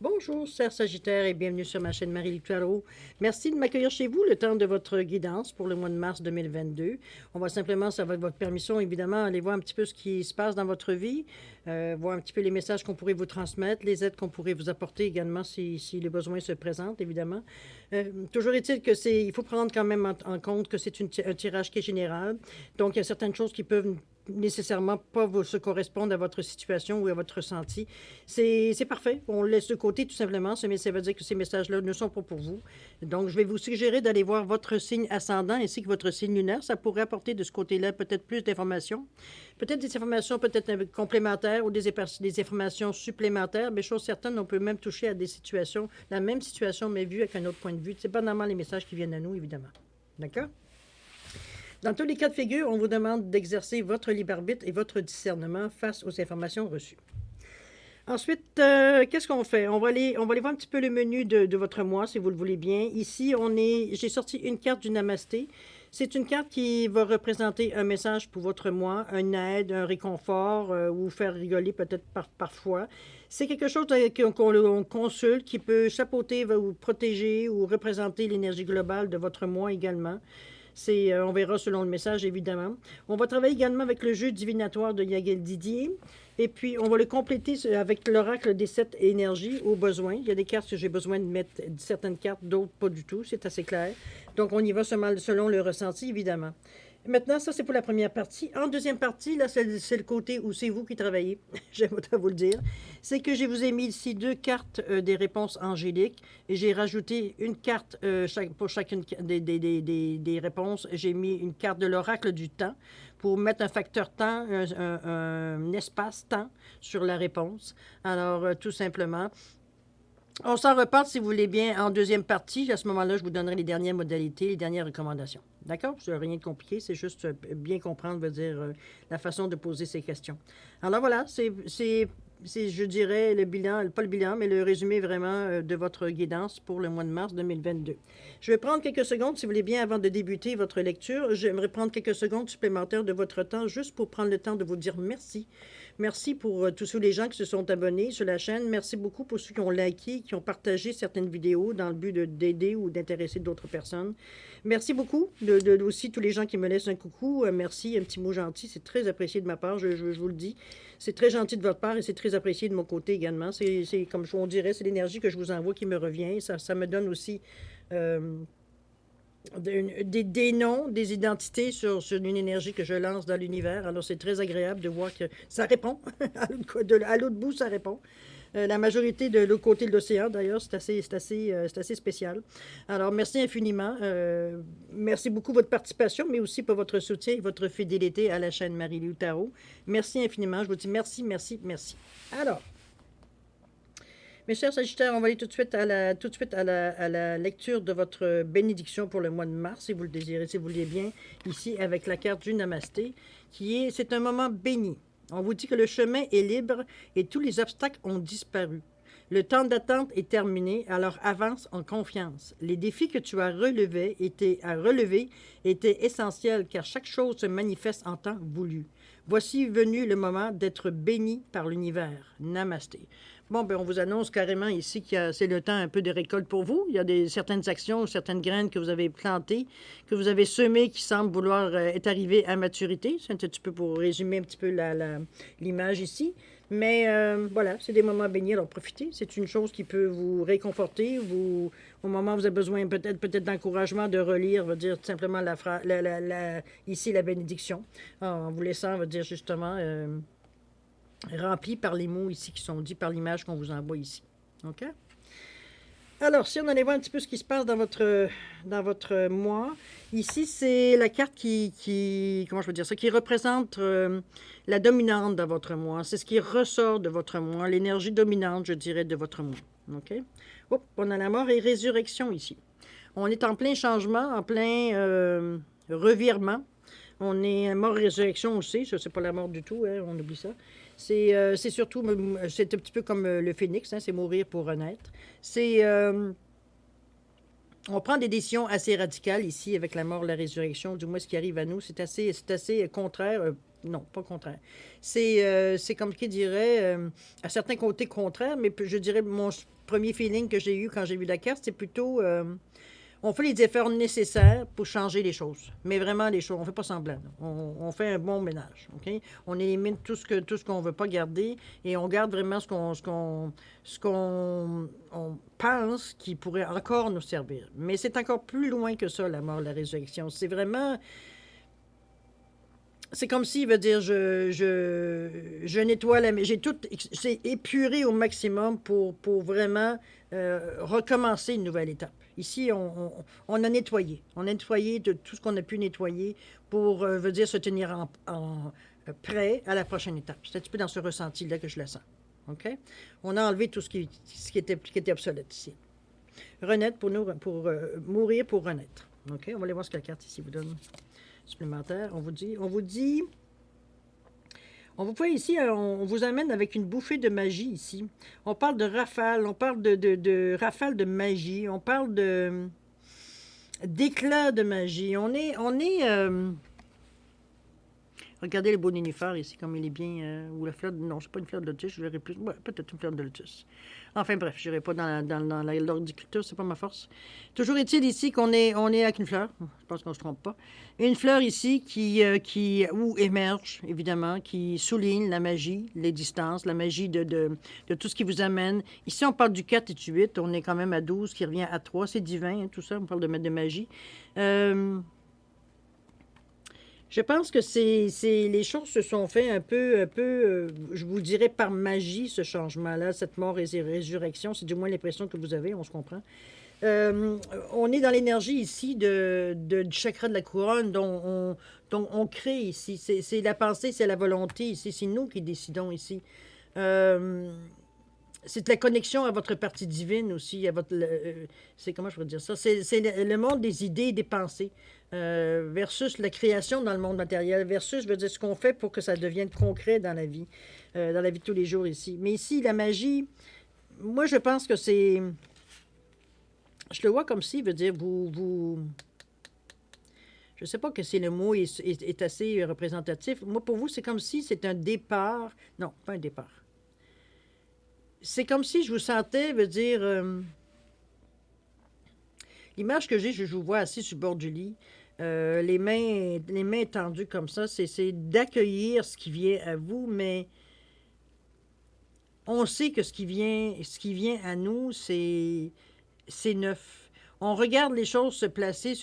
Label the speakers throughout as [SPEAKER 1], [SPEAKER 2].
[SPEAKER 1] Bonjour, chers Sagittaires, et bienvenue sur ma chaîne Marie-Luc Tarot. Merci de m'accueillir chez vous le temps de votre guidance pour le mois de mars 2022. On va simplement, ça va avec votre permission, évidemment, aller voir un petit peu ce qui se passe dans votre vie, voir un petit peu les messages qu'on pourrait vous transmettre, les aides qu'on pourrait vous apporter également si les besoins se présentent, évidemment. Toujours est-il que il faut prendre quand même en compte que c'est un tirage qui est général. Donc, il y a certaines choses qui peuvent nécessairement pas se correspondre à votre situation ou à votre ressenti. C'est parfait. On le laisse de côté tout simplement. Ça veut dire que ces messages-là ne sont pas pour vous. Donc, je vais vous suggérer d'aller voir votre signe ascendant ainsi que votre signe lunaire. Ça pourrait apporter de ce côté-là peut-être plus d'informations. Peut-être des informations peut-être complémentaires ou des informations supplémentaires. Mais chose certaine, on peut même toucher à des situations, la même situation, mais vue avec un autre point de vue. C'est pas normalement les messages qui viennent à nous, évidemment. D'accord? Dans tous les cas de figure, on vous demande d'exercer votre libre arbitre et votre discernement face aux informations reçues. Ensuite, qu'est-ce qu'on fait? On va aller voir un petit peu le menu de votre mois, si vous le voulez bien. Ici, j'ai sorti une carte du Namasté. C'est une carte qui va représenter un message pour votre mois, une aide, un réconfort, ou vous faire rigoler peut-être parfois. C'est quelque chose qu'on consulte, qui peut chapeauter, vous protéger ou représenter l'énergie globale de votre mois également. On verra selon le message, évidemment. On va travailler également avec le jeu divinatoire de Yael Didier. Et puis, on va le compléter avec l'oracle des 7 énergies au besoin. Il y a des cartes que j'ai besoin de mettre certaines cartes, d'autres pas du tout. C'est assez clair. Donc, on y va selon le ressenti, évidemment. Maintenant, ça, c'est pour la première partie. En deuxième partie, là, c'est le côté où c'est vous qui travaillez. J'aime autant vous le dire. C'est que je vous ai mis ici 2 cartes des réponses angéliques et j'ai rajouté une carte pour chacune des réponses. J'ai mis une carte de l'oracle du temps pour mettre un facteur temps, un espace-temps sur la réponse. Alors, tout simplement, on s'en reparle, si vous voulez bien, en deuxième partie. À ce moment-là, je vous donnerai les dernières modalités, les dernières recommandations. D'accord? C'est rien de compliqué, c'est juste bien comprendre, veut dire, la façon de poser ces questions. Alors voilà, je dirais, le bilan, pas le bilan, mais le résumé vraiment de votre guidance pour le mois de mars 2022. Je vais prendre quelques secondes, si vous voulez bien, avant de débuter votre lecture. J'aimerais prendre quelques secondes supplémentaires de votre temps, juste pour prendre le temps de vous dire merci. Merci pour tous les gens qui se sont abonnés sur la chaîne. Merci beaucoup pour ceux qui ont liké, qui ont partagé certaines vidéos dans le but d'aider ou d'intéresser d'autres personnes. Merci beaucoup aussi tous les gens qui me laissent un coucou. Merci, un petit mot gentil. C'est très apprécié de ma part, je vous le dis. C'est très gentil de votre part et c'est très apprécié de mon côté également. C'est comme on dirait, c'est l'énergie que je vous envoie qui me revient. Ça me donne aussi des noms, des identités sur une énergie que je lance dans l'univers. Alors, c'est très agréable de voir que ça répond. À l'autre bout, ça répond. La majorité de l'autre côté de l'océan, d'ailleurs, c'est assez spécial. Alors, merci infiniment. Merci beaucoup de votre participation, mais aussi pour votre soutien et votre fidélité à la chaîne Marie-Luc Tarot. Merci infiniment. Je vous dis merci, merci, merci. Alors, mes chers Sagittaires, on va aller tout de suite à la lecture de votre bénédiction pour le mois de mars, si vous le désirez, si vous voulez bien, ici avec la carte du Namasté, c'est un moment béni. On vous dit que le chemin est libre et tous les obstacles ont disparu. Le temps d'attente est terminé, alors avance en confiance. Les défis que tu as relevés étaient essentiels car chaque chose se manifeste en temps voulu. Voici venu le moment d'être béni par l'univers. Namasté. Bon, ben on vous annonce carrément ici que c'est le temps un peu de récolte pour vous. Il y a certaines actions, certaines graines que vous avez plantées, que vous avez semées qui semblent vouloir être arrivées à maturité. C'est un petit peu pour résumer un petit peu l'image ici. Mais voilà, c'est des moments bénis, alors profitez. C'est une chose qui peut vous réconforter. Au moment où vous avez besoin peut-être d'encouragement, de relire, va dire simplement ici la bénédiction. En vous laissant, va dire justement, rempli par les mots ici qui sont dits, par l'image qu'on vous envoie ici. OK? Alors, si on allait voir un petit peu ce qui se passe dans votre mois, ici, c'est la carte comment je peux dire ça, qui représente la dominante dans votre mois. C'est ce qui ressort de votre mois, l'énergie dominante, je dirais, de votre mois. OK? Oups, on a la mort et résurrection ici. On est en plein changement, en plein revirement. On est mort et résurrection aussi, ce n'est pas la mort du tout, hein, on oublie ça. C'est surtout, c'est un petit peu comme le phénix, hein, c'est mourir pour renaître. On prend des décisions assez radicales ici avec la mort, la résurrection, du moins ce qui arrive à nous. C'est assez contraire, Non, pas contraire. C'est comme qui dirait, à certains côtés contraire, mais je dirais mon premier feeling que j'ai eu quand j'ai vu la carte, c'est plutôt, on fait les efforts nécessaires pour changer les choses. Mais vraiment les choses, on fait pas semblant. On fait un bon ménage, OK? On élimine tout ce qu'on veut pas garder et on garde vraiment ce qu'on on pense qui pourrait encore nous servir. Mais c'est encore plus loin que ça, la mort, la résurrection. C'est vraiment, c'est comme s'il veut dire je nettoie j'ai tout c'est épuré au maximum pour vraiment recommencer une nouvelle étape. Ici, on a nettoyé. On a nettoyé de tout ce qu'on a pu nettoyer pour, veut dire, se tenir prêt à la prochaine étape. C'est un petit peu dans ce ressenti-là que je la sens. OK? On a enlevé tout qui était obsolète ici. Renaître mourir pour renaître. OK? On va aller voir ce que la carte ici vous donne supplémentaire. On vous fait ici, on vous amène avec une bouffée de magie ici. On parle de rafale, on parle de rafale de magie, on parle d'éclat de magie. Regardez le beau nénuphar ici, comme il est bien, ou la fleur, non, c'est pas une fleur de lotus, je verrai plus, ouais, peut-être une fleur de lotus. Enfin bref, je n'irai pas dans l'horticulture, c'est pas ma force. Toujours est-il ici qu'on est avec une fleur, je pense qu'on ne se trompe pas. Une fleur ici où émerge, évidemment, qui souligne la magie, les distances, la magie de tout ce qui vous amène. Ici, on parle du 4 et du 8, on est quand même à 12, qui revient à 3, c'est divin, hein, tout ça, on parle de magie. Je pense que les choses se sont fait un peu, je vous dirais par magie, ce changement-là, cette mort et résurrection. C'est du moins l'impression que vous avez, on se comprend. On est dans l'énergie ici du chakra de la couronne dont on crée ici. C'est la pensée, c'est la volonté ici. C'est nous qui décidons ici. C'est la connexion à votre partie divine aussi, c'est comment je pourrais dire ça? C'est le monde des idées et des pensées versus la création dans le monde matériel, versus, je veux dire, ce qu'on fait pour que ça devienne concret dans la vie de tous les jours ici. Mais ici, la magie, moi, je pense que c'est... Je le vois comme si, veut dire, je ne sais pas que si le mot est assez représentatif. Moi, pour vous, c'est comme si c'est un départ. Non, pas un départ. C'est comme si je vous sentais, veut dire, l'image que j'ai, je vous vois assis sur le bord du lit, les mains tendues comme ça, c'est d'accueillir ce qui vient à vous, mais on sait que ce qui vient à nous, c'est neuf. On regarde les choses se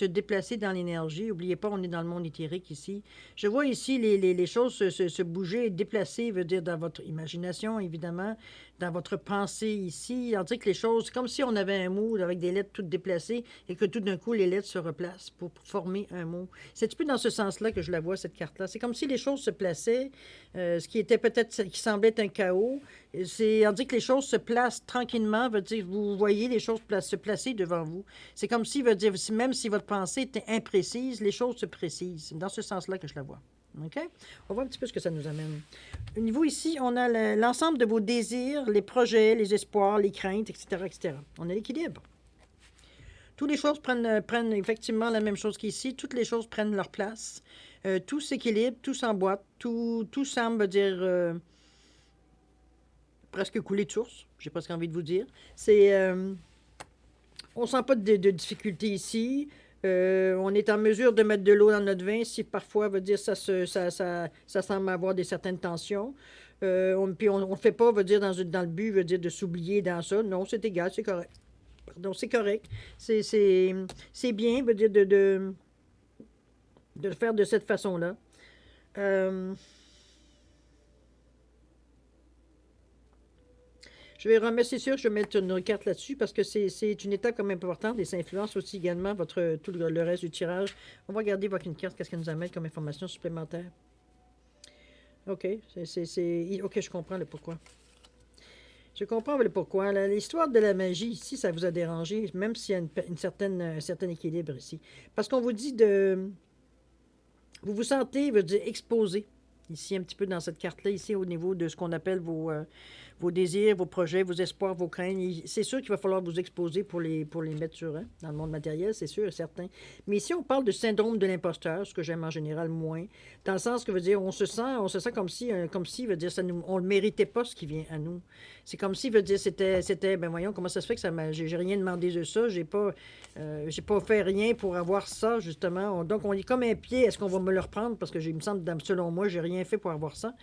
[SPEAKER 1] déplacer dans l'énergie. N'oubliez pas, on est dans le monde éthérique ici. Je vois ici les choses se bouger et déplacer, veut dire dans votre imagination, évidemment, dans votre pensée ici. On dirait que les choses, comme si on avait un mot avec des lettres toutes déplacées et que tout d'un coup, les lettres se replacent pour former un mot. C'est un petit peu dans ce sens-là que je la vois, cette carte-là. C'est comme si les choses se plaçaient, ce qui était peut-être, qui semblait être un chaos. On dit que les choses se placent tranquillement, veut dire vous voyez les choses se placer devant vous. C'est comme si, veut dire, même si votre pensée était imprécise, les choses se précisent. C'est dans ce sens-là que je la vois. OK? On va voir un petit peu ce que ça nous amène. Au niveau ici, on a l'ensemble de vos désirs, les projets, les espoirs, les craintes, etc., etc. On a l'équilibre. Toutes les choses prennent effectivement la même chose qu'ici. Toutes les choses prennent leur place. Tout s'équilibre, tout s'emboîte, tout semble dire... presque coulé de source, j'ai presque envie de vous dire. On sent pas de difficulté ici. On est en mesure de mettre de l'eau dans notre vin si parfois, veut dire, ça semble avoir des certaines tensions. Puis on ne fait pas, veut dire, dans le but, veut dire, de s'oublier dans ça. Non, c'est égal, c'est correct. Pardon, c'est correct. C'est bien, veut dire, de le faire de cette façon-là. Je vais remettre, c'est sûr, je vais mettre une carte là-dessus parce que c'est une étape comme importante et ça influence aussi également tout le reste du tirage. On va regarder avec une carte, qu'est-ce qu'elle nous amène comme information supplémentaire. OK, OK, je comprends le pourquoi. Je comprends le pourquoi. L'histoire de la magie, ici, ça vous a dérangé, même s'il y a un certain équilibre ici. Parce qu'on vous dit vous vous sentez, veut dire, exposé. Ici, un petit peu dans cette carte-là, ici, au niveau de ce qu'on appelle vos vos désirs, vos projets, vos espoirs, vos craintes. C'est sûr qu'il va falloir vous exposer pour les mettre sur dans le monde matériel, c'est sûr et certain. Mais ici, on parle de syndrome de l'imposteur, ce que j'aime en général moins, dans le sens que veut dire, on se sent comme si veut dire, on ne méritait pas ce qui vient à nous. C'est comme si veut dire, ben voyons, comment ça se fait que j'ai rien demandé de ça, j'ai pas fait rien pour avoir ça, justement. Donc, on est comme un pied, est-ce qu'on va me le reprendre? Parce que il me semble, selon moi, j'ai rien fait pour avoir ça.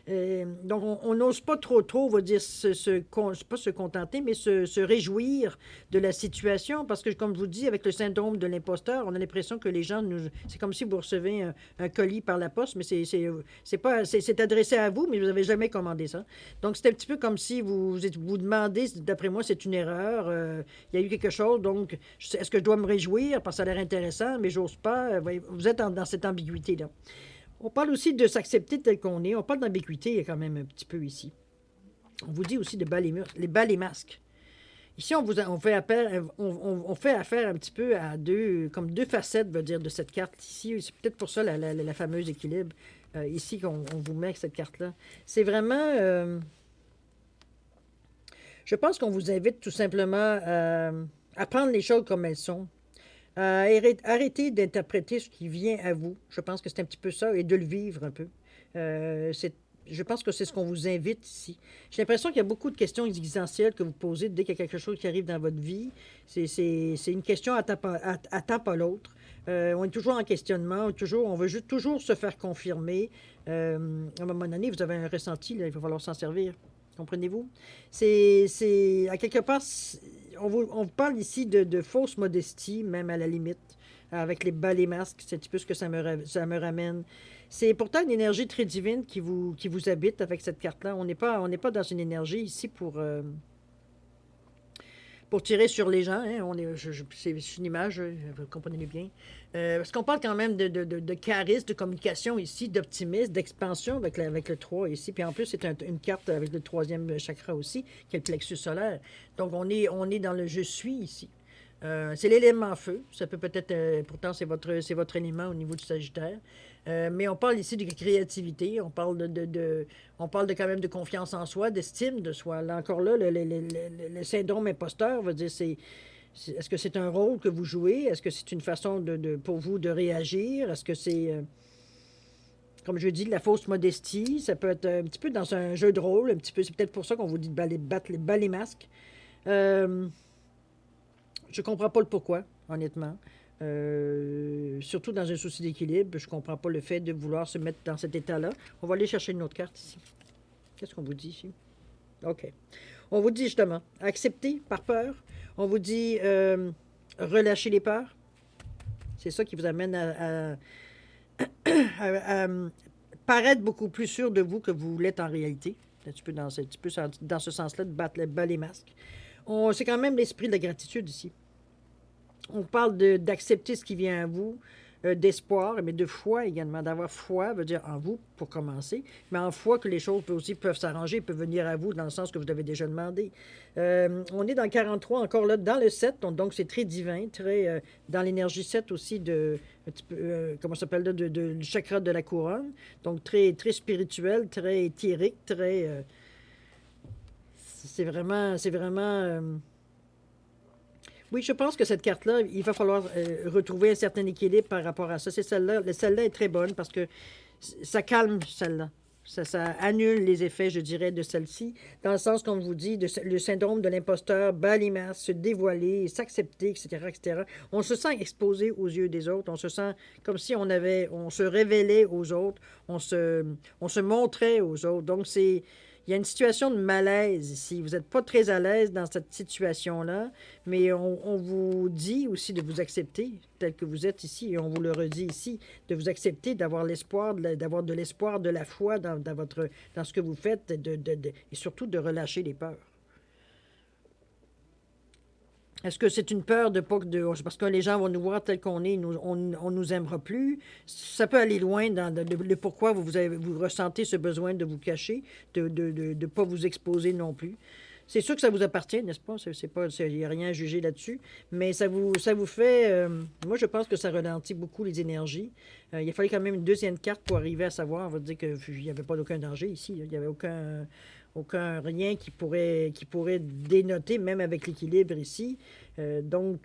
[SPEAKER 1] Donc, on n'ose pas trop, on va dire, pas se contenter, mais se réjouir de la situation, parce que, comme je vous dis, avec le syndrome de l'imposteur, on a l'impression que les gens c'est comme si vous recevez un colis par la poste, mais c'est adressé à vous, mais vous n'avez jamais commandé ça. Donc, c'est un petit peu comme si vous demandez, d'après moi, c'est une erreur, il y a eu quelque chose, donc, est-ce que je dois me réjouir, parce que ça a l'air intéressant, mais j'ose pas. Vous êtes dans cette ambiguïté-là. On parle aussi de s'accepter tel qu'on est. On parle d'ambiguïté quand même un petit peu ici. On vous dit aussi de les bas les masques. Ici, on fait affaire un petit peu à comme deux facettes, veut dire, de cette carte ici. C'est peut-être pour ça la fameuse équilibre ici qu'on vous met avec cette carte-là. C'est vraiment... je pense qu'on vous invite tout simplement à prendre les choses comme elles sont. Arrêtez d'interpréter ce qui vient à vous. Je pense que c'est un petit peu ça, et de le vivre un peu. Je pense que c'est ce qu'on vous invite ici. J'ai l'impression qu'il y a beaucoup de questions existentielles que vous posez dès qu'il y a quelque chose qui arrive dans votre vie. C'est une question à temps pas l'autre. On est toujours en questionnement, on veut toujours se faire confirmer. À un moment donné, vous avez un ressenti, là, il va falloir s'en servir. Comprenez-vous? À quelque part, on parle ici de fausse modestie, même à la limite, avec les bas, les masques, c'est un petit peu ce que ça me ramène. C'est pourtant une énergie très divine qui vous habite avec cette carte-là. On n'est pas dans une énergie ici pour tirer sur les gens. Hein. C'est une image, vous comprenez bien. Parce qu'on parle quand même de charisme, de communication ici, d'optimisme, d'expansion avec le 3 ici. Puis en plus, c'est une carte avec le troisième chakra aussi, qui est le plexus solaire. Donc, on est dans le « je suis » ici. C'est l'élément feu. Ça peut être... pourtant, c'est votre élément au niveau du Sagittaire. Mais on parle ici de créativité. On parle quand même de confiance en soi, d'estime de soi. Là, encore là, le syndrome imposteur veut dire, est-ce que c'est un rôle que vous jouez? Est-ce que c'est une façon pour vous de réagir? Est-ce que c'est... comme je dis, de la fausse modestie, ça peut être un petit peu dans un jeu de rôle, un petit peu, c'est peut-être pour ça qu'on vous dit de battre les masques. Je comprends pas le pourquoi, honnêtement. Surtout dans un souci d'équilibre, je comprends pas le fait de vouloir se mettre dans cet état-là. On va aller chercher une autre carte ici. Qu'est-ce qu'on vous dit ici? OK. On vous dit justement, accepter par peur. On vous dit relâcher les peurs. C'est ça qui vous amène à paraître beaucoup plus sûr de vous que vous l'êtes en réalité. Un petit peu dans ce sens-là, de battre les masques. C'est quand même l'esprit de la gratitude ici. On parle d'accepter ce qui vient à vous, d'espoir, mais de foi également. D'avoir foi veut dire en vous, pour commencer, mais en foi que les choses peuvent s'arranger, peuvent venir à vous dans le sens que vous avez déjà demandé. On est dans le 43, encore là, dans le 7, donc c'est très divin, très dans l'énergie 7 aussi un petit peu, comment ça s'appelle, du chakra de la couronne, donc très, très spirituel, très éthérique, très... c'est vraiment... Oui, je pense que cette carte-là, il va falloir retrouver un certain équilibre par rapport à ça. C'est celle-là. Celle-là est très bonne parce que ça calme celle-là. Ça annule les effets, je dirais, de celle-ci, dans le sens, comme vous dit, le syndrome de l'imposteur, bas les masques, se dévoiler, s'accepter, etc., etc. On se sent exposé aux yeux des autres. On se sent comme si on se révélait aux autres. On se montrait aux autres. Donc, il y a une situation de malaise ici. Vous n'êtes pas très à l'aise dans cette situation-là, mais on vous dit aussi de vous accepter tel que vous êtes ici, et on vous le redit ici, de vous accepter, d'avoir l'espoir, d'avoir de l'espoir, de la foi dans ce que vous faites, et surtout de relâcher les peurs. Est-ce que c'est une peur parce que les gens vont nous voir tel qu'on est, on nous aimera plus? Ça peut aller loin dans le pourquoi vous ressentez ce besoin de vous cacher, de ne pas vous exposer non plus. C'est sûr que ça vous appartient, n'est-ce pas? Il n'y a rien à juger là-dessus, mais ça vous fait... moi, je pense que ça ralentit beaucoup les énergies. Il a fallu quand même une deuxième carte pour arriver à savoir, on va dire qu'il n'y avait pas d'aucun danger ici. Il n'y avait aucun rien qui pourrait dénoter, même avec l'équilibre ici. Donc,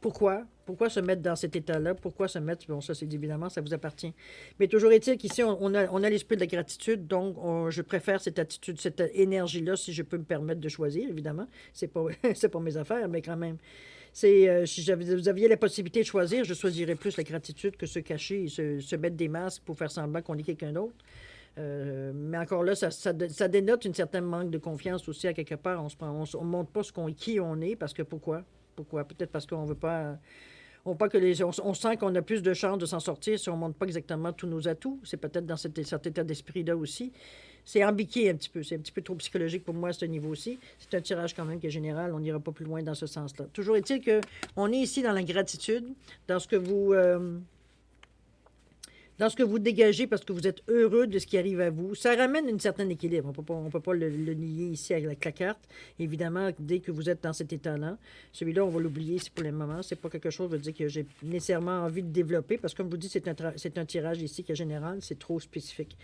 [SPEAKER 1] pourquoi? Pourquoi se mettre dans cet état-là? Pourquoi se mettre? Bon, ça, c'est évidemment, ça vous appartient. Mais toujours est-il qu'ici, on a l'esprit de la gratitude, donc je préfère cette attitude, cette énergie-là, si je peux me permettre de choisir, évidemment. C'est pas, c'est pas mes affaires, mais quand même. Si vous aviez la possibilité de choisir, je choisirais plus la gratitude que se cacher et se mettre des masques pour faire semblant qu'on est quelqu'un d'autre. Mais encore là, ça dénote une certaine manque de confiance aussi à quelque part. On ne montre pas qui on est, parce que pourquoi? Pourquoi? Peut-être parce qu'on veut pas. On sent qu'on a plus de chances de s'en sortir si on ne montre pas exactement tous nos atouts. C'est peut-être dans cet état d'esprit-là aussi. C'est ambiqué un petit peu. C'est un petit peu trop psychologique pour moi à ce niveau-ci. C'est un tirage quand même qui est général. On n'ira pas plus loin dans ce sens-là. Toujours est-il qu'on est ici dans la gratitude, dans ce que vous... dans ce que vous dégagez parce que vous êtes heureux de ce qui arrive à vous. Ça ramène un certain équilibre. On ne peut pas le nier ici avec la carte. Évidemment, dès que vous êtes dans cet état-là, celui-là, on va l'oublier ici pour le moment. C'est pas quelque chose, je veux dire, que j'ai nécessairement envie de développer parce que, comme je vous dis, c'est un tirage ici qui est général. C'est trop spécifique.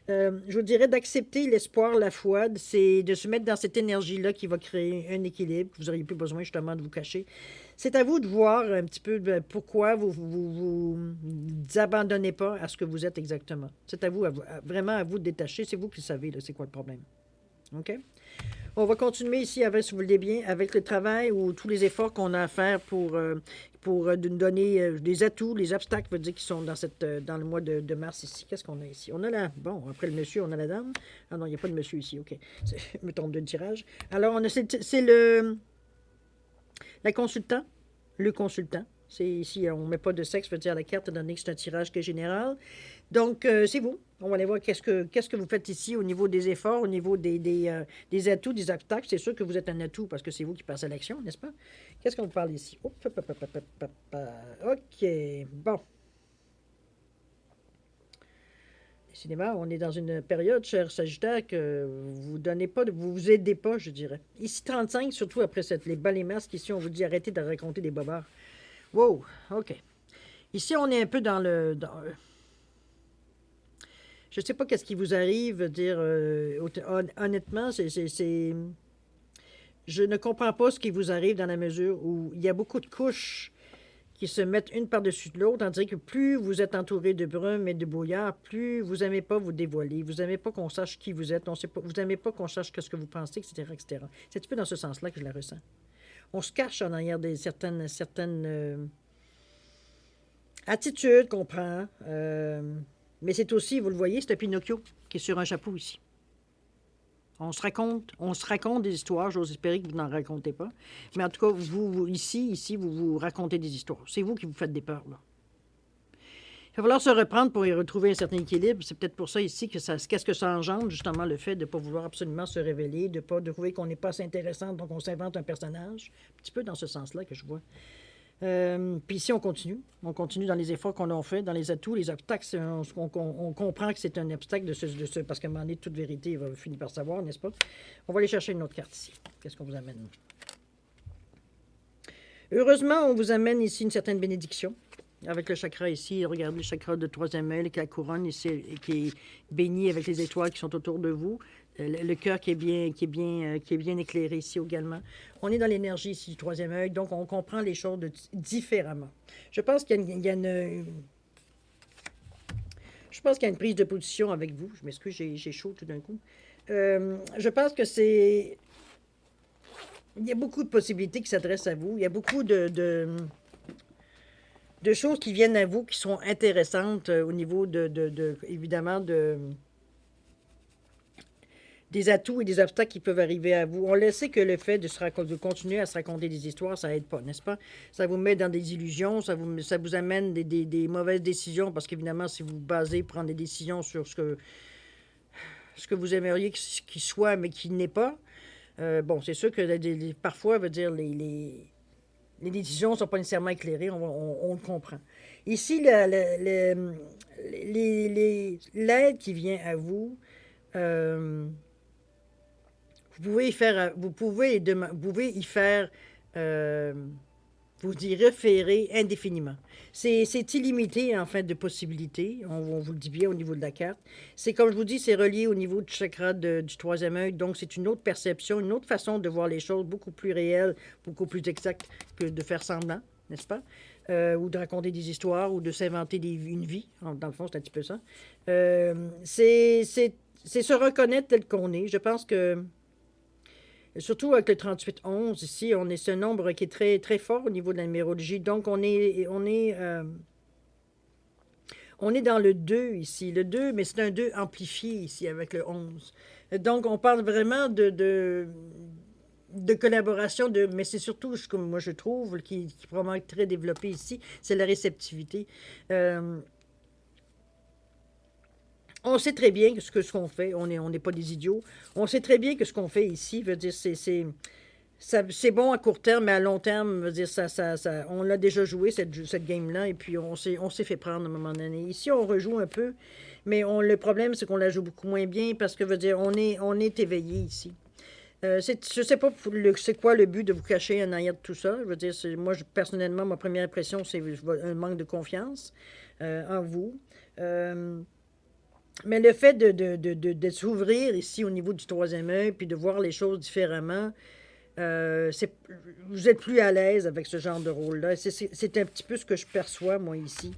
[SPEAKER 1] Je vous dirais d'accepter l'espoir, la foi, c'est de se mettre dans cette énergie-là qui va créer un équilibre. Vous n'auriez plus besoin justement de vous cacher. C'est à vous de voir un petit peu pourquoi vous abandonnez pas à ce que vous êtes exactement. C'est à vous, vraiment à vous de détacher. C'est vous qui savez, c'est quoi le problème. OK? On va continuer ici, avec, si vous le voulez bien, avec le travail ou tous les efforts qu'on a à faire pour nous donner des atouts, les obstacles, veut dire, qui sont dans le mois de mars ici. Qu'est-ce qu'on a ici? On a bon, après le monsieur, on a la dame. Ah non, il n'y a pas de monsieur ici, OK. Je me trompe de tirage. Alors, c'est la consultant, le consultant. C'est ici, on ne met pas de sexe, veut dire la carte, étant donné que c'est un tirage qui est général. Donc, c'est vous. On va aller voir qu'est-ce que vous faites ici au niveau des efforts, au niveau des atouts, des obstacles. C'est sûr que vous êtes un atout parce que c'est vous qui passez à l'action, n'est-ce pas? Qu'est-ce qu'on vous parle ici? OK. Bon. Décidément, on est dans une période, cher Sagittaire, que vous donnez pas, vous vous aidez pas, je dirais. Ici, 35, surtout après les balles et masques, ici, on vous dit arrêtez de raconter des bobards. Wow, OK. Ici, on est un peu dans je ne sais pas qu'est-ce qui vous arrive, dire honnêtement, je ne comprends pas ce qui vous arrive dans la mesure où il y a beaucoup de couches qui se mettent une par-dessus de l'autre, on dirait que plus vous êtes entouré de brume et de brouillard, plus vous n'aimez pas vous dévoiler, vous n'aimez pas qu'on sache qui vous êtes, vous n'aimez pas qu'on sache ce que vous pensez, etc., etc. C'est un petit peu dans ce sens-là que je la ressens. On se cache en arrière des certaines attitudes qu'on prend, mais c'est aussi, vous le voyez, c'est un Pinocchio qui est sur un chapeau ici. On se raconte des histoires. J'ose espérer que vous n'en racontez pas. Mais en tout cas, ici, vous vous racontez des histoires. C'est vous qui vous faites des peurs, là. Il va falloir se reprendre pour y retrouver un certain équilibre. C'est peut-être pour ça ici qu'est-ce que ça engendre, justement, le fait de ne pas vouloir absolument se révéler, de ne pas trouver qu'on n'est pas assez intéressant, donc on s'invente un personnage. Un petit peu dans ce sens-là que je vois. Puis ici, on continue. On continue dans les efforts qu'on a fait, dans les atouts, les obstacles. On comprend que c'est un obstacle parce qu'à un moment donné, toute vérité, il va finir par savoir, n'est-ce pas? On va aller chercher une autre carte ici. Qu'est-ce qu'on vous amène? Heureusement, on vous amène ici une certaine bénédiction. Avec le chakra ici, regardez le chakra de troisième œil, avec la couronne ici, qui est béni avec les étoiles qui sont autour de vous. Le cœur qui est bien éclairé ici également. On est dans l'énergie ici du troisième œil, donc on comprend les choses différemment. Je pense qu'il y a une prise de position avec vous. Je m'excuse, j'ai chaud tout d'un coup. Je pense que il y a beaucoup de possibilités qui s'adressent à vous. Il y a beaucoup de choses qui viennent à vous qui sont intéressantes au niveau évidemment, des atouts et des obstacles qui peuvent arriver à vous. On le sait que le fait de continuer à se raconter des histoires, ça aide pas, n'est-ce pas? Ça vous met dans des illusions, ça vous amène des mauvaises décisions, parce qu'évidemment, si vous prendre des décisions sur ce que vous aimeriez qu'il soit, mais qui n'est pas, bon, c'est sûr que parfois, veut dire, les décisions ne sont pas nécessairement éclairées, on le comprend. Ici, l'aide qui vient à vous, vous pouvez y faire vous y référez indéfiniment. C'est illimité, en fait, de possibilités. On vous le dit bien au niveau de la carte. C'est, comme je vous dis, c'est relié au niveau du chakra du troisième œil. Donc, c'est une autre perception, une autre façon de voir les choses, beaucoup plus réelle, beaucoup plus exacte que de faire semblant, n'est-ce pas? Ou de raconter des histoires, ou de s'inventer une vie. Dans le fond, c'est un petit peu ça. C'est se reconnaître tel qu'on est. Je pense que surtout avec le 3811 ici, c'est un nombre qui est très, très fort au niveau de la numérologie. Donc, on est dans le 2 ici. Le 2, mais c'est un 2 amplifié ici avec le 11. Donc, on parle vraiment de collaboration, mais c'est surtout, comme moi je trouve, qui probablement est très développé ici, c'est la réceptivité. On sait très bien que ce qu'on fait, on n'est pas des idiots. On sait très bien que ce qu'on fait ici, veut dire, c'est bon à court terme, mais à long terme, veut dire, on l'a déjà joué, cette game-là, et puis on s'est fait prendre à un moment donné. Ici, on rejoue un peu, mais le problème, c'est qu'on la joue beaucoup moins bien parce que, veut dire, on est éveillé ici. Je sais pas c'est quoi le but de vous cacher en arrière de tout ça. Je veux dire, moi, personnellement, ma première impression, c'est un manque de confiance en vous. Mais le fait de s'ouvrir ici au niveau du troisième œil, puis de voir les choses différemment, vous êtes plus à l'aise avec ce genre de rôle-là. C'est un petit peu ce que je perçois, moi, ici.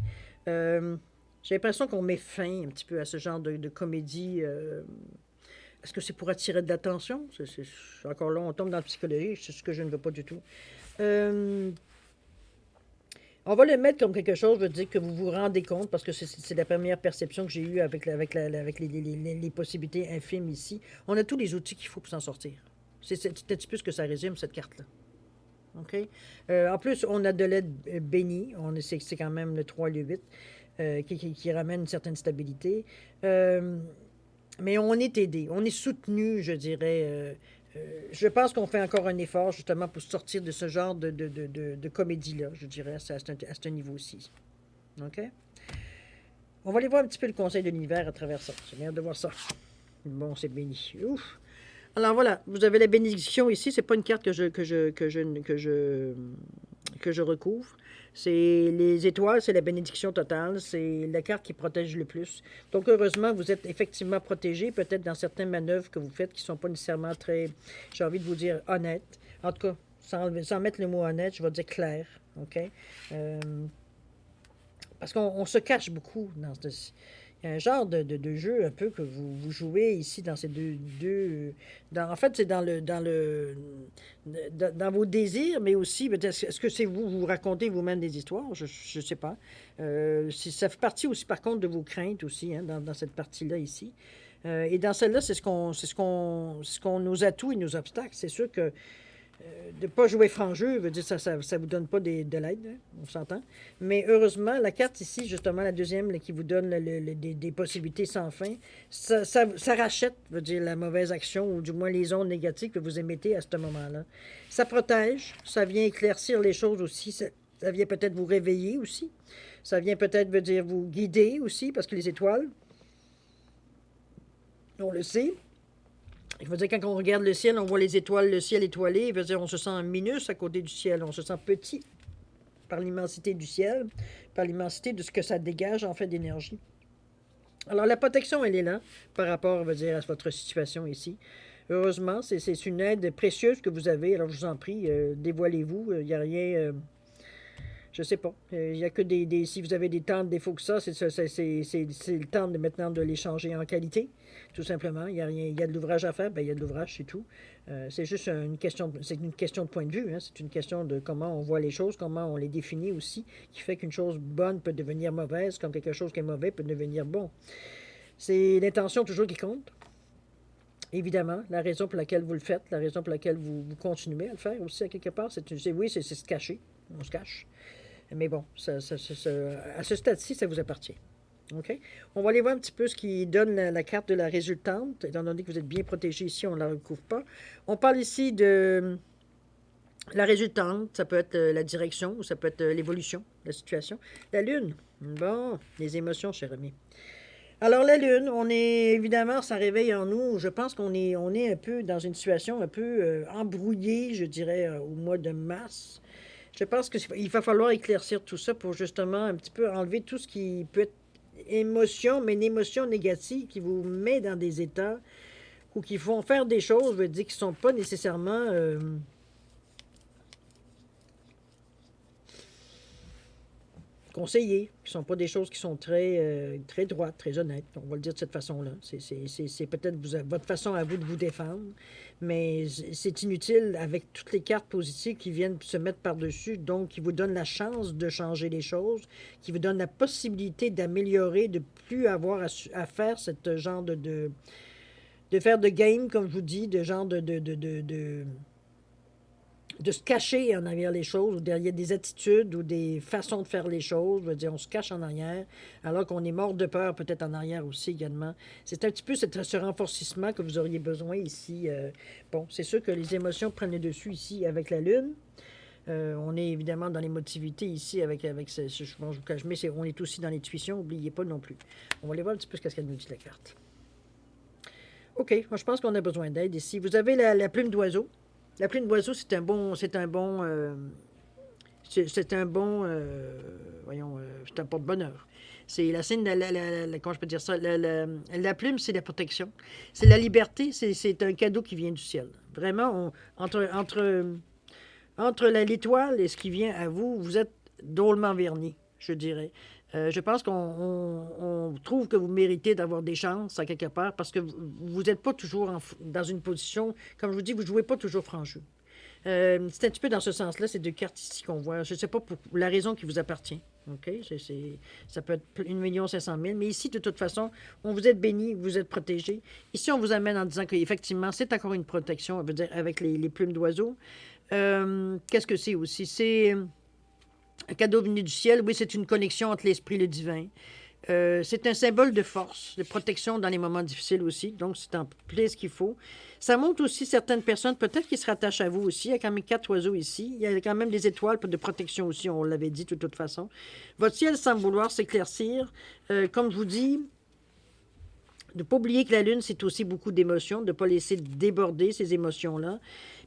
[SPEAKER 1] J'ai l'impression qu'on met fin un petit peu à ce genre de comédie. Est-ce que c'est pour attirer de l'attention? Encore là, on tombe dans la psychologie, c'est ce que je ne veux pas du tout. On va le mettre comme quelque chose, je veux dire que vous vous rendez compte, parce que c'est la première perception que j'ai eue avec les possibilités infimes ici. On a tous les outils qu'il faut pour s'en sortir. C'est un petit peu ce que ça résume, cette carte-là. OK? En plus, on a de l'aide bénie. C'est quand même le 3 et le 8 qui ramène une certaine stabilité. Mais on est aidé, on est soutenu, je dirais. Je pense qu'on fait encore un effort justement pour sortir de ce genre de comédie-là, je dirais, à ce niveau-ci. OK? On va aller voir un petit peu le conseil de l'univers à travers ça. J'ai bien hâte de voir ça. Bon, c'est béni. Ouf! Alors voilà, vous avez la bénédiction ici. C'est pas une carte que je recouvre. C'est les étoiles, c'est la bénédiction totale. C'est la carte qui protège le plus. Donc, heureusement, vous êtes effectivement protégé, peut-être dans certaines manœuvres que vous faites qui ne sont pas nécessairement très, j'ai envie de vous dire, honnêtes. En tout cas, sans mettre le mot honnête, je vais dire clair. OK? Parce qu'on se cache beaucoup dans ce. Il y a un genre de jeu un peu que vous jouez ici dans ces en fait, c'est dans vos désirs, mais aussi, est-ce que c'est vous racontez vous-même des histoires? Je ne sais pas. Ça fait partie aussi, par contre, de vos craintes aussi, hein, dans cette partie-là ici. Et dans celle-là, c'est ce qu'on nos atouts et nos obstacles. C'est sûr que de ne pas jouer franc jeu veut dire que ça ne vous donne pas de l'aide, hein, on s'entend. Mais heureusement, la carte ici, justement, la deuxième, là, qui vous donne des possibilités sans fin, ça rachète, veut dire, la mauvaise action, ou du moins les ondes négatives que vous émettez à ce moment-là. Ça protège, ça vient éclaircir les choses aussi, ça vient peut-être vous réveiller aussi, ça vient peut-être, veut dire, vous guider aussi, parce que les étoiles, on le sait. Il veut dire, quand on regarde le ciel, on voit les étoiles, le ciel étoilé. Il veut dire, on se sent minus à côté du ciel. On se sent petit par l'immensité du ciel, par l'immensité de ce que ça dégage, en fait, d'énergie. Alors, la protection, elle est là, par rapport, veut dire, à votre situation ici. Heureusement, c'est une aide précieuse que vous avez. Alors, je vous en prie, dévoilez-vous. Il n'y a rien... je sais pas. Il n'y a que si vous avez des temps de défaut que ça, c'est le temps maintenant de les changer en qualité, tout simplement. Il y a de l'ouvrage à faire, il y a de l'ouvrage, c'est tout. C'est juste une question de point de vue. Hein. C'est une question de comment on voit les choses, comment on les définit aussi, qui fait qu'une chose bonne peut devenir mauvaise, comme quelque chose qui est mauvais peut devenir bon. C'est l'intention toujours qui compte. Évidemment, la raison pour laquelle vous le faites, la raison pour laquelle vous continuez à le faire aussi, à quelque part, c'est se cacher. On se cache. Mais bon, à ce stade-ci, ça vous appartient. OK? On va aller voir un petit peu ce qui donne la carte de la résultante. Étant donné que vous êtes bien protégé ici, on ne la recouvre pas. On parle ici de la résultante. Ça peut être la direction ou ça peut être l'évolution de la situation. La Lune. Bon, les émotions, cher ami. Alors, la Lune, on est évidemment, ça réveille en nous. Je pense qu'on est un peu dans une situation un peu embrouillée, je dirais, au mois de mars. Je pense qu'il va falloir éclaircir tout ça pour justement un petit peu enlever tout ce qui peut être émotion, mais une émotion négative qui vous met dans des états ou qui font faire des choses, je veux dire, qui ne sont pas nécessairement conseillées, qui ne sont pas des choses qui sont très droites, très honnêtes. On va le dire de cette façon-là. C'est peut-être votre façon à vous de vous défendre, mais c'est inutile avec toutes les cartes positives qui viennent se mettre par-dessus, donc qui vous donnent la chance de changer les choses, qui vous donnent la possibilité d'améliorer, de plus avoir à faire ce genre de faire de game, comme je vous dis, de genre de se cacher en arrière les choses, ou derrière des attitudes ou des façons de faire les choses. Je veux dire, on se cache en arrière, alors qu'on est mort de peur peut-être en arrière aussi également. C'est un petit peu ce renforcissement que vous auriez besoin ici. Bon, c'est sûr que les émotions prennent le dessus ici avec la Lune. On est évidemment dans l'émotivité ici avec bon, je vous cache, mais on est aussi dans l'intuition, n'oubliez pas non plus. On va aller voir un petit peu ce qu'elle nous dit la carte. OK, moi je pense qu'on a besoin d'aide ici. Vous avez la plume d'oiseau. La plume d'oiseau, c'est un bon, voyons, c'est un porte-bonheur. C'est la signe, comment je peux dire ça, la plume, c'est la protection. C'est la liberté, c'est un cadeau qui vient du ciel. Vraiment, entre l'étoile et ce qui vient à vous, vous êtes drôlement verni, je dirais. Je pense qu'on trouve que vous méritez d'avoir des chances à quelque part parce que vous n'êtes pas toujours dans une position, comme je vous dis, vous ne jouez pas toujours franc jeu. C'est un petit peu dans ce sens-là, ces deux cartes ici qu'on voit. Je ne sais pas pour la raison qui vous appartient. OK? Ça peut être 1 500 000 mais ici, de toute façon, on vous êtes béni, vous êtes protégé. Ici, on vous amène en disant qu'effectivement, c'est encore une protection, veut dire, avec les plumes d'oiseau. Qu'est-ce que c'est aussi? C'est un cadeau venu du ciel. Oui, c'est une connexion entre l'esprit et le divin. C'est un symbole de force, de protection dans les moments difficiles aussi. Donc, c'est en plein ce qu'il faut. Ça montre aussi certaines personnes, peut-être qui se rattachent à vous aussi. Il y a quand même 4 oiseaux ici. Il y a quand même des étoiles de protection aussi, on l'avait dit de toute façon. Votre ciel semble vouloir s'éclaircir. Comme je vous dis, de ne pas oublier que la Lune, c'est aussi beaucoup d'émotions, de ne pas laisser déborder ces émotions-là.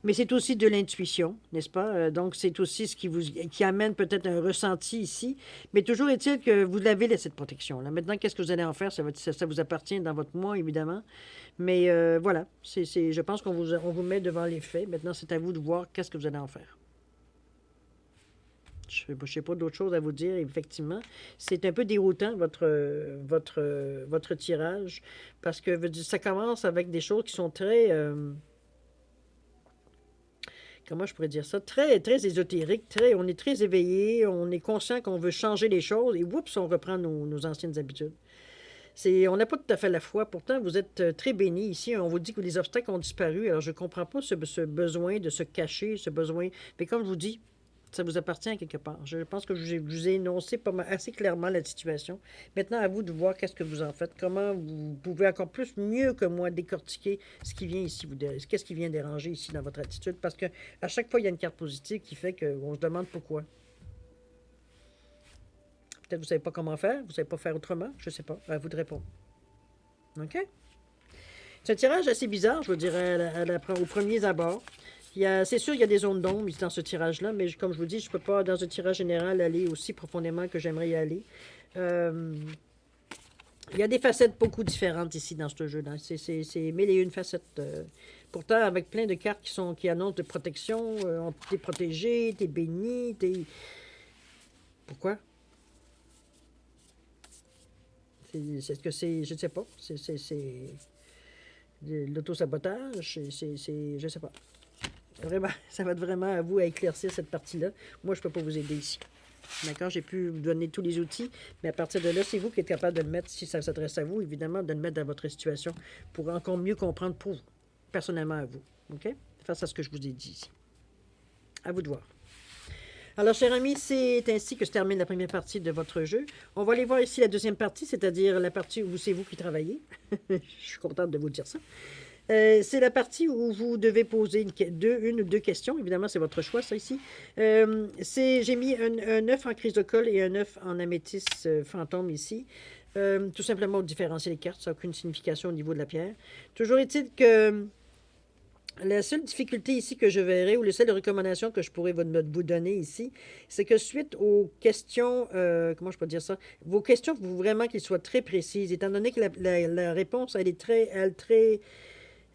[SPEAKER 1] Mais c'est aussi de l'intuition, n'est-ce pas? Donc, c'est aussi ce qui amène peut-être un ressenti ici. Mais toujours est-il que vous l'avez, cette protection-là. Maintenant, qu'est-ce que vous allez en faire? Ça vous appartient dans votre moi, évidemment. Mais voilà, je pense qu'on vous met devant les faits. Maintenant, c'est à vous de voir qu'est-ce que vous allez en faire. Je ne sais pas d'autre chose à vous dire, effectivement. C'est un peu déroutant, votre tirage, parce que ça commence avec des choses qui sont très... comment je pourrais dire ça? Très, très ésotériques, on est très éveillé, on est conscient qu'on veut changer les choses, et oups, on reprend nos anciennes habitudes. On n'a pas tout à fait la foi. Pourtant, vous êtes très bénis ici. On vous dit que les obstacles ont disparu. Alors, je ne comprends pas ce besoin de se cacher, ce besoin... Mais comme je vous dis, ça vous appartient à quelque part. Je pense que je vous ai énoncé assez clairement la situation. Maintenant, à vous de voir qu'est-ce que vous en faites. Comment vous pouvez encore plus, mieux que moi, décortiquer ce qui vient ici. Qu'est-ce qui vient déranger ici dans votre attitude? Parce qu'à chaque fois, il y a une carte positive qui fait qu'on se demande pourquoi. Peut-être que vous ne savez pas comment faire, vous ne savez pas faire autrement, je ne sais pas. À vous de répondre. OK? C'est un tirage assez bizarre, je vous dirais, au premier abord. C'est sûr, il y a des zones d'ombre dans ce tirage-là, mais comme je vous dis, je ne peux pas, dans un tirage général, aller aussi profondément que j'aimerais y aller. Il y a des facettes beaucoup différentes ici dans ce jeu-là. C'est mille et une facettes. Pourtant, avec plein de cartes qui annoncent de protection, t'es protégé, t'es béni, Pourquoi? C'est ce que c'est, je ne sais pas. C'est de l'autosabotage, je ne sais pas. Vraiment, ça va être vraiment à vous à éclaircir cette partie-là. Moi, je ne peux pas vous aider ici. D'accord? J'ai pu vous donner tous les outils, mais à partir de là, c'est vous qui êtes capable de le mettre, si ça s'adresse à vous, évidemment, de le mettre dans votre situation pour encore mieux comprendre pour vous, personnellement à vous. OK? Face à ce que je vous ai dit ici. À vous de voir. Alors, chers amis, c'est ainsi que se termine la première partie de votre jeu. On va aller voir ici la deuxième partie, c'est-à-dire la partie où c'est vous qui travaillez. Je suis contente de vous dire ça. C'est la partie où vous devez poser une ou deux questions. Évidemment, c'est votre choix, ça, ici. J'ai mis un œuf en chrysocole et un œuf en améthyste fantôme, ici. Tout simplement pour différencier les cartes. Ça n'a aucune signification au niveau de la pierre. Toujours est-il que La seule difficulté ici que je verrai, ou les seules recommandations que je pourrais vous donner ici, c'est que suite aux questions, comment je peux dire ça, vos questions, vous vraiment qu'elles soient très précises, étant donné que la réponse,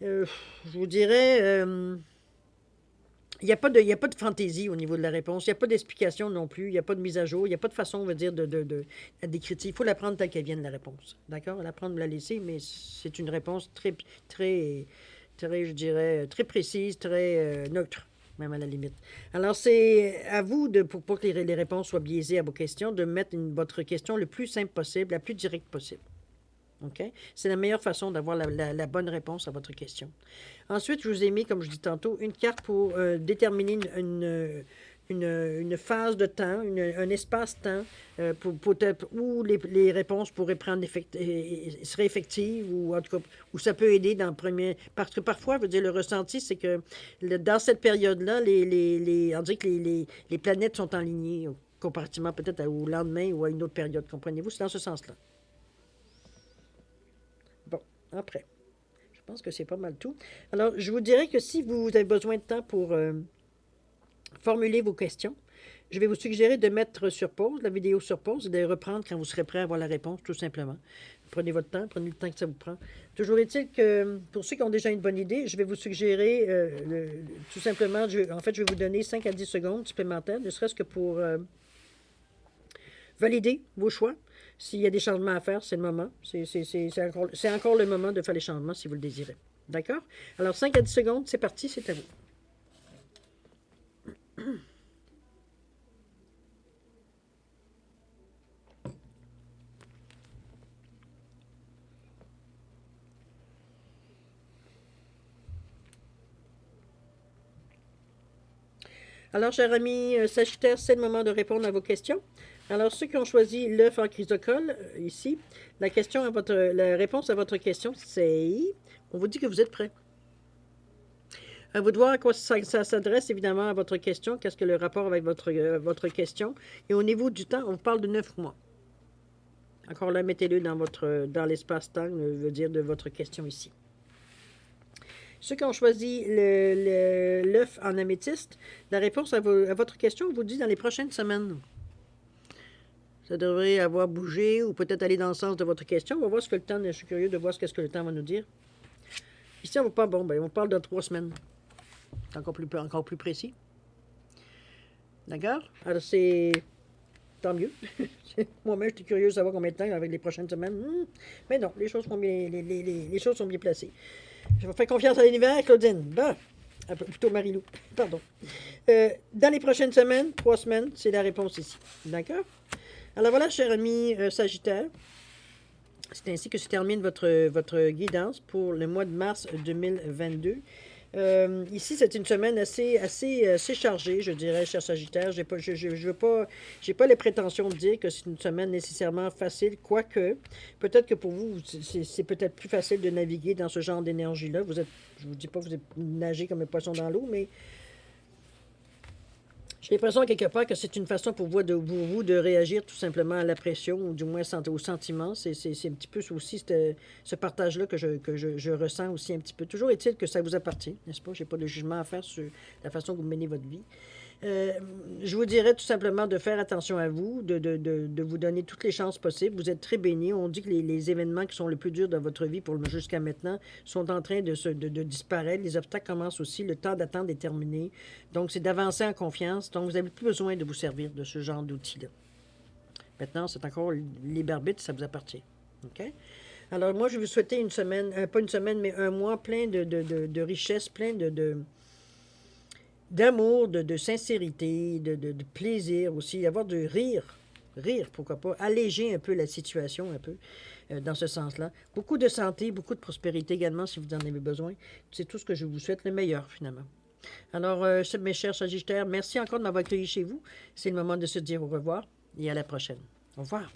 [SPEAKER 1] euh, je vous dirais, il n'y a pas de fantaisie au niveau de la réponse. Il n'y a pas d'explication non plus. Il n'y a pas de mise à jour. Il n'y a pas de façon, on va dire, la décrire. Il faut la prendre telle qu'elle vient de la réponse. D'accord? La prendre, la laisser, mais c'est une réponse très, je dirais, très précise, très neutre, même à la limite. Alors, c'est à vous, pour pas que les réponses soient biaisées à vos questions, de mettre votre question le plus simple possible, la plus directe possible. OK? C'est la meilleure façon d'avoir la bonne réponse à votre question. Ensuite, je vous ai mis, comme je dis tantôt, une carte pour déterminer une phase de temps, un espace-temps où les réponses pourraient seraient effectives ou en tout cas où ça peut aider dans le premier. Parce que parfois, je veux dire, le ressenti, c'est que dans cette période-là, on dirait que les planètes sont alignées comparativement peut-être au lendemain ou à une autre période. Comprenez-vous? C'est dans ce sens-là. Bon, après. Je pense que c'est pas mal tout. Alors, je vous dirais que si vous avez besoin de temps pour formuler vos questions, je vais vous suggérer de mettre sur pause, la vidéo sur pause, et de reprendre quand vous serez prêt à avoir la réponse, tout simplement. Prenez votre temps, prenez le temps que ça vous prend. Toujours est-il que, pour ceux qui ont déjà une bonne idée, je vais vous suggérer, tout simplement, en fait, je vais vous donner 5 à 10 secondes supplémentaires, ne serait-ce que pour valider vos choix. S'il y a des changements à faire, c'est le moment. C'est encore le moment de faire les changements si vous le désirez. D'accord? Alors, 5 à 10 secondes, c'est parti, c'est à vous. Alors, chers amis Sagittaire, c'est le moment de répondre à vos questions. Alors, ceux qui ont choisi l'œuf en chrysocole, ici, la réponse à votre question, c'est... On vous dit que vous êtes prêt. À vous de voir à quoi ça s'adresse, évidemment, à votre question. Qu'est-ce que le rapport avec votre question? Et au niveau du temps, on parle de 9 mois. Encore là, mettez-le dans l'espace-temps, veut dire de votre question ici. Ceux qui ont choisi l'œuf en améthyste, la réponse à votre question, on vous dit dans les prochaines semaines. Ça devrait avoir bougé ou peut-être aller dans le sens de votre question. On va voir ce que le temps, je suis curieux de voir ce que le temps va nous dire. Ici, on va pas, on parle de 3 semaines. C'est encore plus précis. D'accord? Alors, c'est... Tant mieux. Moi-même, j'étais curieux de savoir combien de temps avec les prochaines semaines. Mais non, les choses sont bien placées. Je vais faire confiance à l'univers, Claudine. Bon. Plutôt Marilou. Pardon. Dans les prochaines semaines, 3 semaines, c'est la réponse ici. D'accord? Alors voilà, cher ami Sagittaire. C'est ainsi que se termine votre guidance pour le mois de mars 2022. Ici, c'est une semaine assez chargée, je dirais, cher Sagittaire. Je n'ai pas les prétentions de dire que c'est une semaine nécessairement facile, quoique, peut-être que pour vous, c'est peut-être plus facile de naviguer dans ce genre d'énergie-là. Je ne vous dis pas que vous êtes nagé comme un poisson dans l'eau, mais j'ai l'impression quelque part que c'est une façon pour vous de réagir tout simplement à la pression, ou du moins au sentiment. C'est un petit peu aussi ce partage-là que je ressens aussi un petit peu. Toujours est-il que ça vous appartient, n'est-ce pas? Je n'ai pas de jugement à faire sur la façon que vous menez votre vie. Je vous dirais tout simplement de faire attention à vous, de vous donner toutes les chances possibles. Vous êtes très bénis. On dit que les événements qui sont le plus durs dans votre vie jusqu'à maintenant sont en train de disparaître. Les obstacles commencent aussi. Le temps d'attente est terminé. Donc, c'est d'avancer en confiance. Donc, vous n'avez plus besoin de vous servir de ce genre d'outils-là. Maintenant, c'est encore libre arbitre, ça vous appartient. OK? Alors, moi, je vais vous souhaiter une semaine, pas une semaine, mais un mois plein de richesse, plein d'amour, de sincérité, de plaisir aussi, avoir de rire, pourquoi pas, alléger un peu la situation, un peu, dans ce sens-là. Beaucoup de santé, beaucoup de prospérité également, si vous en avez besoin. C'est tout ce que je vous souhaite, le meilleur, finalement. Alors, mes chers Sagittaires, merci encore de m'avoir accueilli chez vous. C'est le moment de se dire au revoir et à la prochaine. Au revoir.